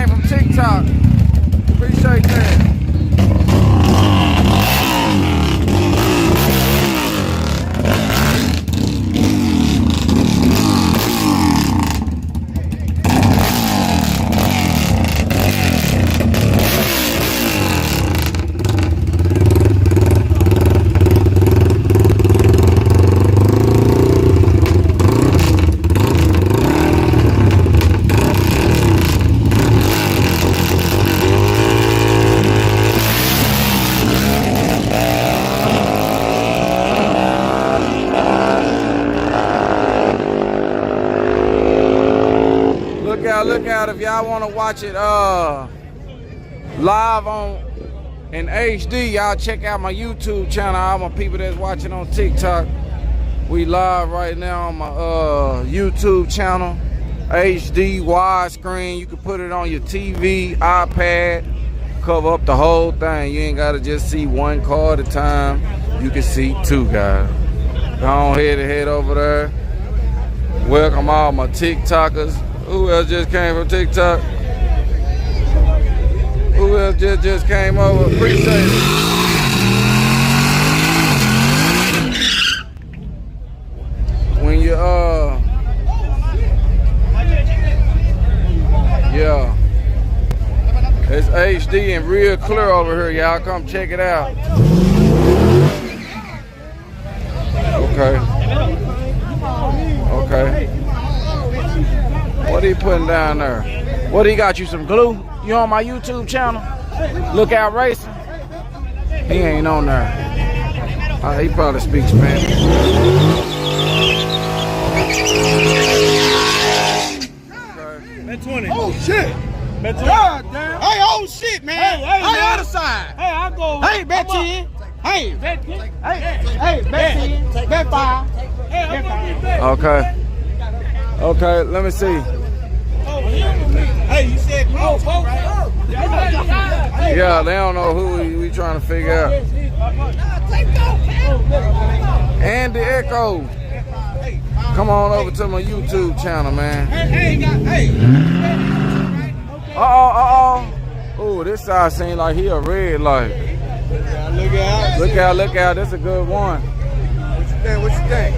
came from TikTok. Appreciate that. Look out if y'all want to watch it live on in HD. Y'all check out my YouTube channel. All my people that's watching on TikTok, we live right now on my YouTube channel, HD widescreen. You can put it on your TV, iPad, cover up the whole thing. You ain't gotta just see one car at a time. You can see two, guys. Go on ahead and head over there. Welcome all my TikTokers. Who else just came from TikTok? Who else just came over? Appreciate it. When you yeah, it's HD and real clear over here. Y'all come check it out. Okay. Okay. What are you putting down there? What, he got you some glue? You on my YouTube channel? Lookout Racing? He ain't on there. He probably speaks Spanish. Bet 20. Oh shit! Bet 20. God damn! Hey, oh shit, man! Hey, Hey, man. other side! Hey, I'll go. Hey, bet 10! Hey! Bet 10. Hey, bet 10! Bet 5! Hey, I'm gonna bet. Okay. Okay, let me see. Hey, you said close, right? Yeah, they don't know who we trying to figure out. Andy Echo. Come on over to my YouTube channel, man. Hey! Oh, this side seems like he a red light. Look out! Look out. This is a good one. What you think?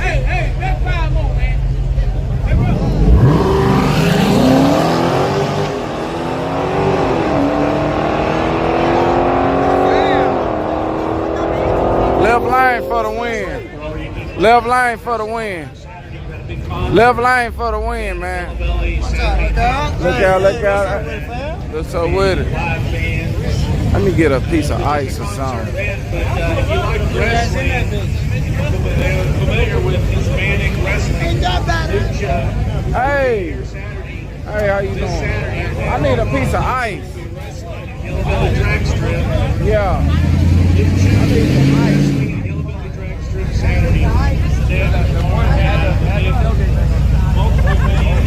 Hey, bet 5 more, man. Left lane for the win. Left lane for the win. Left lane for the win, man. Look out. Look so with it. Let me get a piece of ice or something. Familiar with Hispanic wrestling. Hey, how you doing? I need a piece of ice. Yello Belly dragster. Yeah. I need some ice. Yello Belly dragster Saturday. Then the one had multiple videos.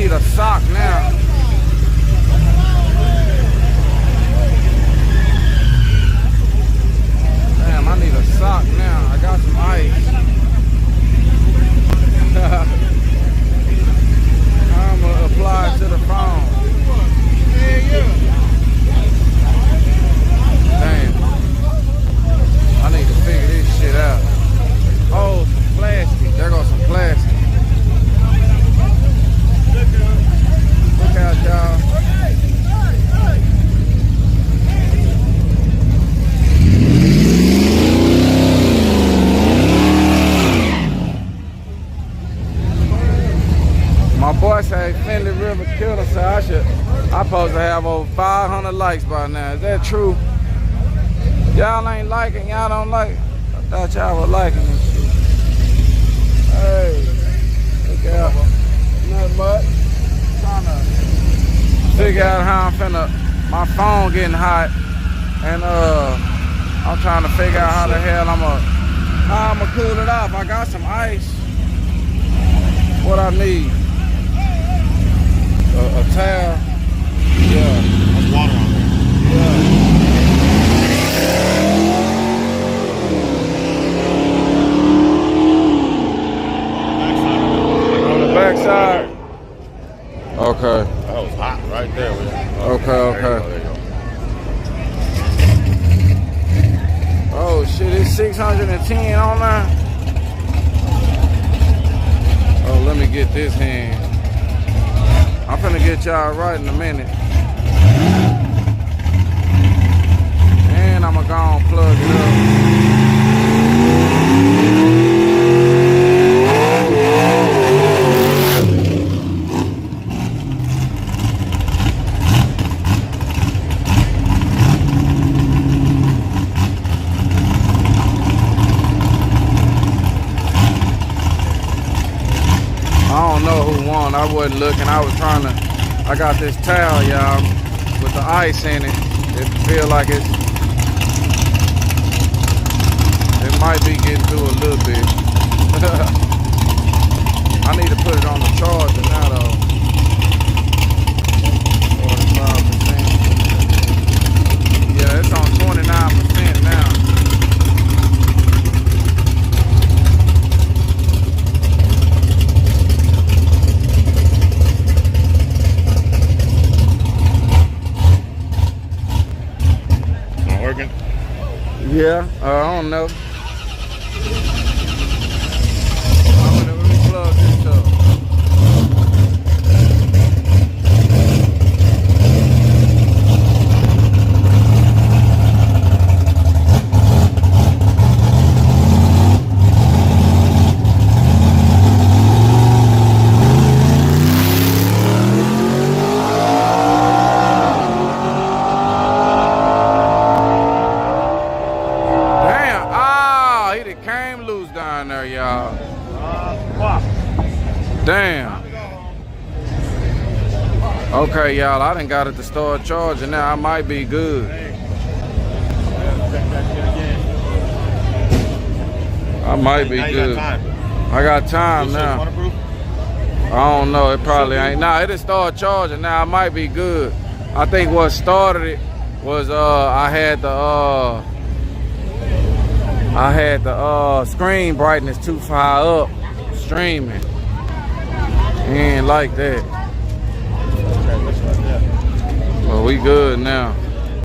A sock now. Damn, I need a sock now. I got some ice. I'm gonna apply it to the phone. Damn. I need to figure this shit out. Oh, some plastic. There goes some plastic. Look out, y'all. My boy say Finley River killed us, so I'm supposed to have over 500 likes by now. Is that true? Y'all ain't liking, y'all don't like. I thought y'all were liking this shit. Hey, look out. Nothing much. Trying to figure out how I'm finna, my phone getting hot, and I'm trying to figure out how the hell how I'm gonna cool it off. I got some ice. What I need. towel. Yeah. There's water on there. On the back side. Okay. That was hot right there. Okay. There you go. Oh shit, it's 610 on there. Oh, let me get this hand. I'm finna get y'all right in a minute. And I'ma go and plug it up. I don't know who won. I wasn't looking. I was trying to. I got this towel, y'all, with the ice in it. It feel like it might be getting through a little bit. I need to put it on the charger now, though. 45%. Yeah, it's on 29% now. Working? Yeah, I don't know. Let me plug this up. Damn. Okay, y'all, I done got it to start charging now. I might be good. I might be good. I got time now. I don't know, it probably ain't. Nah, it done start charging now. I might be good. I think what started it was I had the screen brightness too far up streaming. Ain't like that. Well, we good now.